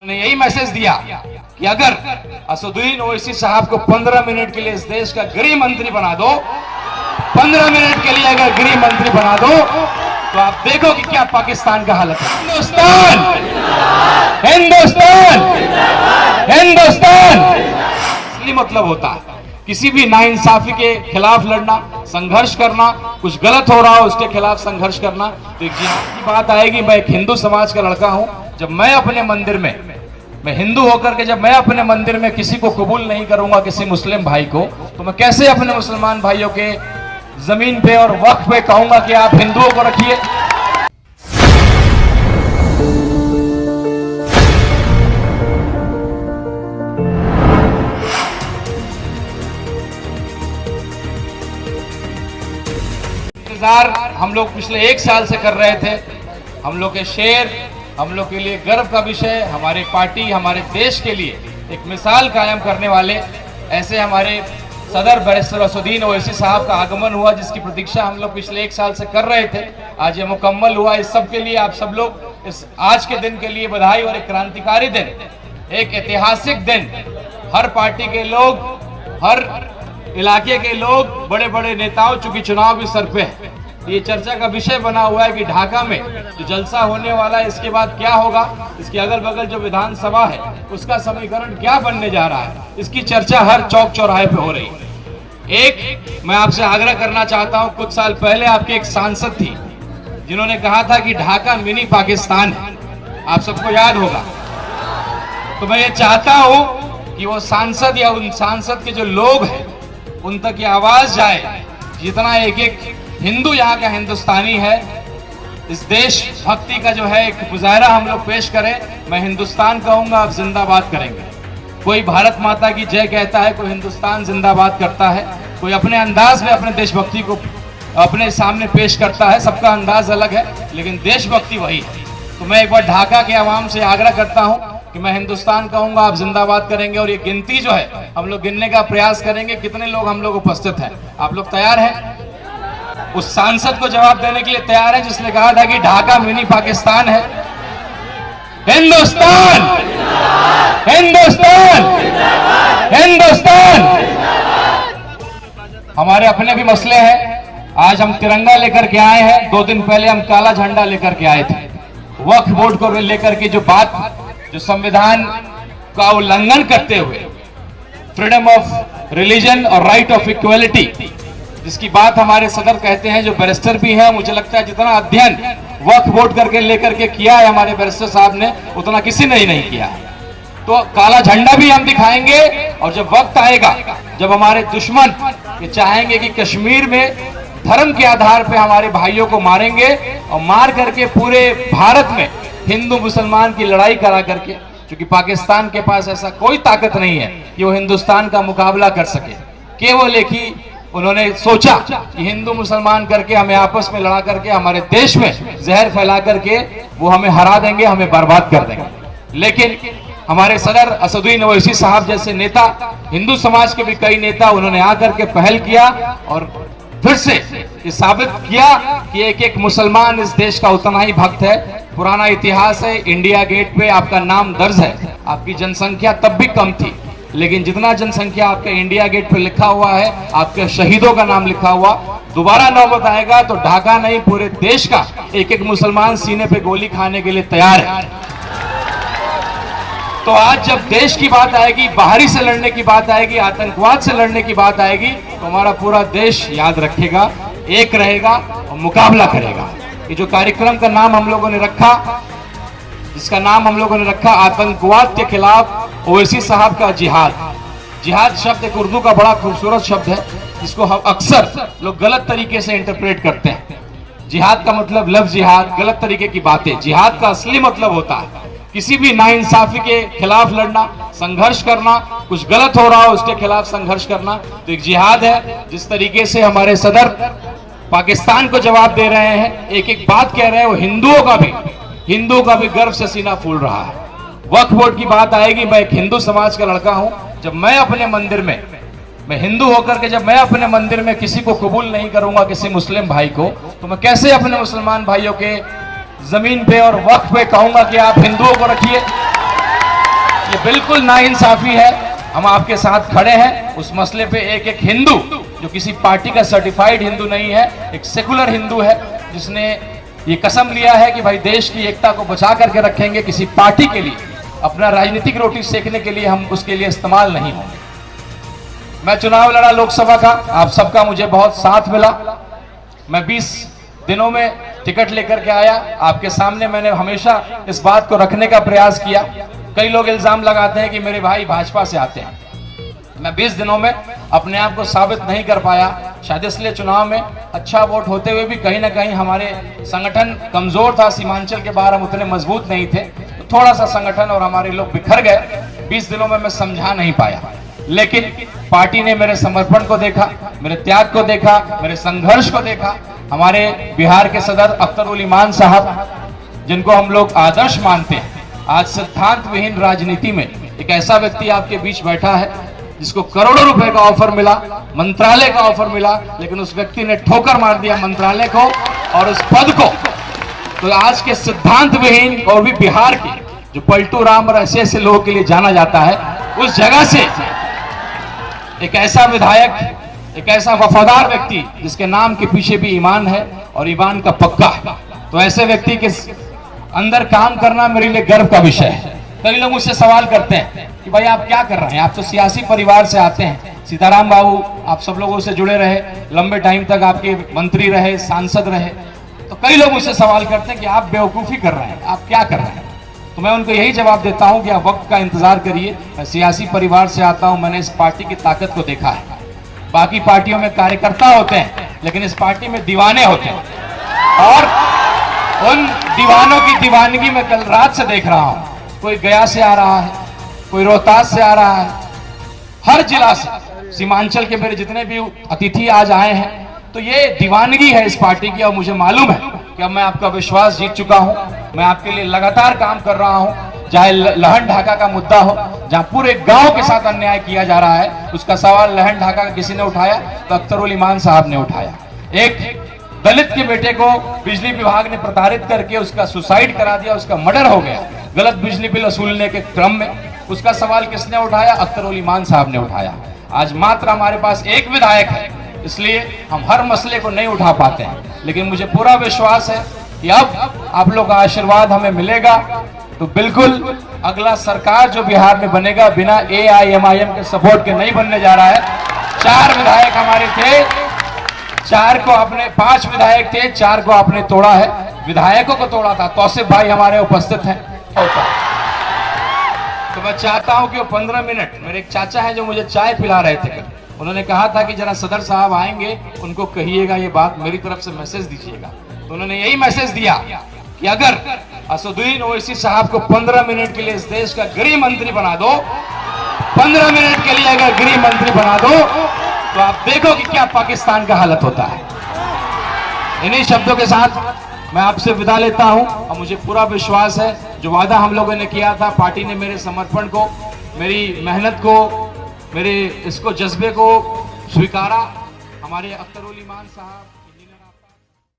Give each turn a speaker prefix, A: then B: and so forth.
A: ने यही मैसेज दिया कि अगर असदुद्दीन ओवैसी साहब को 15 मिनट के लिए इस देश का गृह मंत्री बना दो, 15 मिनट के लिए अगर गृह मंत्री बना दो तो आप देखो कि क्या पाकिस्तान का हालत है। हिंदुस्तान हिंदुस्तान हिंदुस्तान असली मतलब होता है किसी भी नाइंसाफी के खिलाफ लड़ना, संघर्ष करना, कुछ गलत हो रहा हो उसके खिलाफ संघर्ष करना। तो एक जिहाद की बात आएगी। मैं एक हिंदू समाज का लड़का हूं। जब मैं अपने मंदिर में, मैं हिंदू होकर के जब मैं अपने मंदिर में किसी को कबूल नहीं करूंगा, किसी मुस्लिम भाई को, तो मैं कैसे अपने मुसलमान भाइयों के जमीन पे और वक्फ पे कहूंगा कि आप हिंदुओं को रखिए। इंतजार हम लोग पिछले 1 साल से कर रहे थे। हम लोग के शेर, हम लोग के लिए गर्व का विषय, हमारे पार्टी, हमारे देश के लिए एक मिसाल कायम करने वाले ऐसे हमारे सदर बैरिस्टर असदुद्दीन ओवैसी साहब का आगमन हुआ, जिसकी प्रतीक्षा हम लोग पिछले 1 साल से कर रहे थे। आज ये मुकम्मल हुआ। इस सब के लिए आप सब लोग इस आज के दिन के लिए बधाई। और एक क्रांतिकारी दिन, एक ऐतिहासिक दिन। हर पार्टी के लोग, हर इलाके के लोग, बड़े बड़े नेताओं, चूंकि चुनाव भी सर पे है, ये चर्चा का विषय बना हुआ है कि ढाका में जो जलसा होने वाला है इसके बाद क्या होगा, इसके अगल बगल जो विधानसभा है उसका समीकरण क्या बनने जा रहा है, इसकी चर्चा हर चौक चौराहे पे हो रही है। एक मैं आपसे आग्रह करना चाहता हूं, कुछ साल पहले आपके एक सांसद थी जिन्होंने कहा था कि ढाका मिनी पाकिस्तान है, आप सबको याद होगा। तो मैं ये चाहता हूं कि वो सांसद या उन सांसद के जो लोग हैं उन तक ये आवाज जाए, जितना एक एक हिंदू यहाँ का हिंदुस्तानी है, इस देश भक्ति का जो है एक मुजाहरा हम लोग पेश करें। मैं हिंदुस्तान कहूंगा, आप जिंदाबाद करेंगे। कोई भारत माता की जय कहता है, कोई हिंदुस्तान जिंदाबाद करता है, कोई अपने अंदाज में अपने देशभक्ति को अपने सामने पेश करता है। सबका अंदाज अलग है, लेकिन देशभक्ति वही है। तो मैं एक बार ढाका के आवाम से आग्रह करता हूँ कि मैं हिंदुस्तान कहूंगा, आप जिंदाबाद करेंगे। और ये गिनती जो है हम लोग गिनने का प्रयास करेंगे, कितने लोग हम लोग उपस्थित हैं। आप लोग तैयार हैं? उस सांसद को जवाब देने के लिए तैयार है जिसने कहा था कि ढाका मिनी पाकिस्तान है? हिंदुस्तान हिंदुस्तान हिंदुस्तान। हमारे अपने भी मसले हैं। आज हम तिरंगा लेकर के आए हैं, 2 दिन पहले हम काला झंडा लेकर के आए थे। वक्फ बोर्ड को लेकर के जो बात, जो संविधान का उल्लंघन करते हुए फ्रीडम ऑफ रिलीजन और राइट ऑफ इक्वलिटी, जिसकी बात हमारे सदर कहते हैं, जो बैरिस्टर भी है, मुझे लगता है जितना अध्ययन वक्फ बोर्ड करके लेकर के किया है हमारे बैरिस्टर साहब ने, उतना किसी ने ही नहीं किया। तो काला झंडा भी हम दिखाएंगे। और जब वक्त आएगा, जब हमारे दुश्मन ये चाहेंगे कि कश्मीर में धर्म के आधार पे हमारे भाइयों को मारेंगे और मार करके पूरे भारत में हिंदू मुसलमान की लड़ाई करा करके, क्योंकि पाकिस्तान के पास ऐसा कोई ताकत नहीं है कि वो हिंदुस्तान का मुकाबला कर सके। केवल एक ही उन्होंने सोचा कि हिंदू मुसलमान करके हमें आपस में लड़ा करके हमारे देश में जहर फैला करके वो हमें हरा देंगे, हमें बर्बाद कर देंगे। लेकिन हमारे सदर असदुद्दीन ओवैसी साहब जैसे नेता, हिंदू समाज के भी कई नेता, उन्होंने आकर के पहल किया और फिर से ये साबित किया कि एक एक मुसलमान इस देश का उतना ही भक्त है। पुराना इतिहास है, इंडिया गेट पे आपका नाम दर्ज है। आपकी जनसंख्या तब भी कम थी, लेकिन जितना जनसंख्या आपके इंडिया गेट पे लिखा हुआ है, आपके शहीदों का नाम लिखा हुआ, दोबारा नौबत आएगा तो ढाका नहीं पूरे देश का एक एक मुसलमान सीने पे गोली खाने के लिए तैयार है। तो आज जब देश की बात आएगी, बाहरी से लड़ने की बात आएगी, आतंकवाद से लड़ने की बात आएगी, तो हमारा पूरा देश याद रखेगा, एक रहेगा और मुकाबला करेगा। ये जो कार्यक्रम का नाम हम लोगों ने रखा, जिसका नाम हम लोगों ने रखा आतंकवाद के खिलाफ ओवैसी साहब का जिहाद। जिहाद शब्द एक उर्दू का बड़ा खूबसूरत शब्द है, जिसको हम अक्सर लोग गलत तरीके से इंटरप्रेट करते हैं। जिहाद का मतलब लफ्ज जिहाद, गलत तरीके की बातें। जिहाद का असली मतलब होता है किसी भी नाइंसाफी के खिलाफ लड़ना, संघर्ष करना, कुछ गलत हो रहा हो उसके खिलाफ संघर्ष करना। तो एक जिहाद है। जिस तरीके से हमारे सदर पाकिस्तान को जवाब दे रहे हैं, एक एक बात कह रहे हैं, वो हिंदुओं का भी गर्व से सीना फूल रहा है। वक्फ बोर्ड की बात आएगी। मैं एक हिंदू समाज का लड़का हूं। जब मैं अपने मंदिर में, मैं हिंदू होकर के जब मैं अपने मंदिर में किसी को कबूल नहीं करूंगा, किसी मुस्लिम भाई को, तो मैं कैसे अपने मुसलमान भाइयों के जमीन पे और वक्फ पे कहूंगा कि आप हिंदुओं को रखिए। बिल्कुल नाइंसाफी है। हम आपके साथ खड़े हैं उस मसले पे। एक एक हिंदू जो किसी पार्टी का सर्टिफाइड हिंदू नहीं है, एक सेकुलर हिंदू है जिसने ये कसम लिया है कि भाई देश की एकता को बचा करके रखेंगे, किसी पार्टी के लिए अपना राजनीतिक रोटी सेकने के लिए हम उसके लिए इस्तेमाल नहीं होंगे। मैं चुनाव लड़ा लोकसभा का, आप सबका मुझे बहुत साथ मिला। मैं 20 दिनों में टिकट लेकर के आया। आपके सामने मैंने हमेशा इस बात को रखने का प्रयास किया। कई लोग इल्जाम लगाते हैं कि मेरे भाई भाजपा से आते हैं। मैं 20 दिनों में अपने आप को साबित नहीं कर पाया, शायद इसलिए चुनाव में अच्छा वोट होते हुए भी कहीं ना कहीं हमारे संगठन कमजोर था। सीमांचल के बाहर हम उतने मजबूत नहीं थे, तो थोड़ा सा संगठन और हमारे लोग बिखर गए। 20 दिनों में मैं समझा नहीं पाया, लेकिन पार्टी ने मेरे समर्पण को देखा, मेरे त्याग को देखा, मेरे संघर्ष को देखा। हमारे बिहार के सदर अख्तर उल ईमान साहब, जिनको हम लोग आदर्श मानते हैं, आज सिद्धांत विहीन राजनीति में एक ऐसा व्यक्ति आपके बीच बैठा है जिसको करोड़ों रुपए का ऑफर मिला, मंत्रालय का ऑफर मिला, लेकिन उस व्यक्ति ने ठोकर मार दिया मंत्रालय को और उस पद को। तो आज के सिद्धांत विहीन और भी बिहार के जो पलटू राम और ऐसे लोगों के लिए जाना जाता है, उस जगह से एक ऐसा विधायक, एक ऐसा वफादार व्यक्ति जिसके नाम के पीछे भी ईमान है और ईमान का पक्का है, तो ऐसे व्यक्ति के अंदर काम करना मेरे लिए गर्व का विषय है। कई लोग मुझसे सवाल करते हैं कि भाई आप क्या कर रहे हैं, आप तो सियासी परिवार से आते हैं। सीताराम बाबू आप सब लोगों से जुड़े रहे, लंबे टाइम तक आपके मंत्री रहे, सांसद रहे, तो कई लोग मुझसे सवाल करते हैं कि आप बेवकूफ़ी कर रहे हैं, आप क्या कर रहे हैं। तो मैं उनको यही जवाब देता हूं कि आप वक्त का इंतजार करिए। मैं सियासी परिवार से आता हूं, मैंने इस पार्टी की ताकत को देखा है। बाकी पार्टियों में कार्यकर्ता होते हैं, लेकिन इस पार्टी में दीवाने होते हैं, और उन दीवानों की दीवानगी मैं कल रात से देख रहा हूं। कोई गया से आ रहा है, कोई रोहतास से आ रहा है, हर जिला से, सीमांचल के मेरे जितने भी अतिथि आज आए हैं, तो ये दीवानगी है इस पार्टी की। और मुझे मालूम है कि अब मैं आपका विश्वास जीत चुका हूं। मैं आपके लिए लगातार काम कर रहा हूं। चाहे लहन ढाका का मुद्दा हो, जहां पूरे गांव के साथ अन्याय किया जा रहा है, उसका सवाल लहन ढाका का किसी ने उठाया तो अख्तर उल ईमान साहब ने उठाया। एक दलित के बेटे को बिजली विभाग ने प्रताड़ित करके उसका सुसाइड करा दिया, उसका मर्डर हो गया गलत बिजली बिल वसूलने के क्रम में, उसका सवाल किसने उठाया? अख्तर उल ईमान साहब ने उठाया। आज मात्र हमारे पास एक विधायक है, इसलिए हम हर मसले को नहीं उठा पाते हैं, लेकिन मुझे पूरा विश्वास है कि अब आप लोग का आशीर्वाद हमें मिलेगा तो बिल्कुल अगला सरकार जो बिहार में बनेगा बिना AIMIM के सपोर्ट के नहीं बनने जा रहा है। 4 विधायक हमारे थे, 4 को आपने, 5 विधायक थे, 4 को आपने तोड़ा है। विधायकों को तोड़ा था, तौसीफ भाई हमारे उपस्थित हैं। तो मैं चाहता हूं कि वो 15 मिनट, मेरे एक चाचा हैं जो मुझे चाय पिला रहे थे कल, उन्होंने कहा था कि जरा सदर साहब आएंगे, उनको कहिएगा ये बात, मेरी तरफ से मैसेज दीजिएगा। तो उन्होंने यही मैसेज दिया कि अगर असदुद्दीन ओवैसी साहब को 15 मिनट के लिए इस देश का गृह मंत्री बना दो, 15 मिनट के लिए अगर गृह मंत्री बना दो, तो आप देखो कि क्या पाकिस्तान का हालत होता है। इन्हीं शब्दों के साथ मैं आपसे विदा लेता हूं, और मुझे पूरा विश्वास है जो वादा हम लोगों ने किया था, पार्टी ने मेरे समर्पण को, मेरी मेहनत को, मेरे इसको जज्बे को स्वीकारा। हमारे अख्तर उल ईमान साहब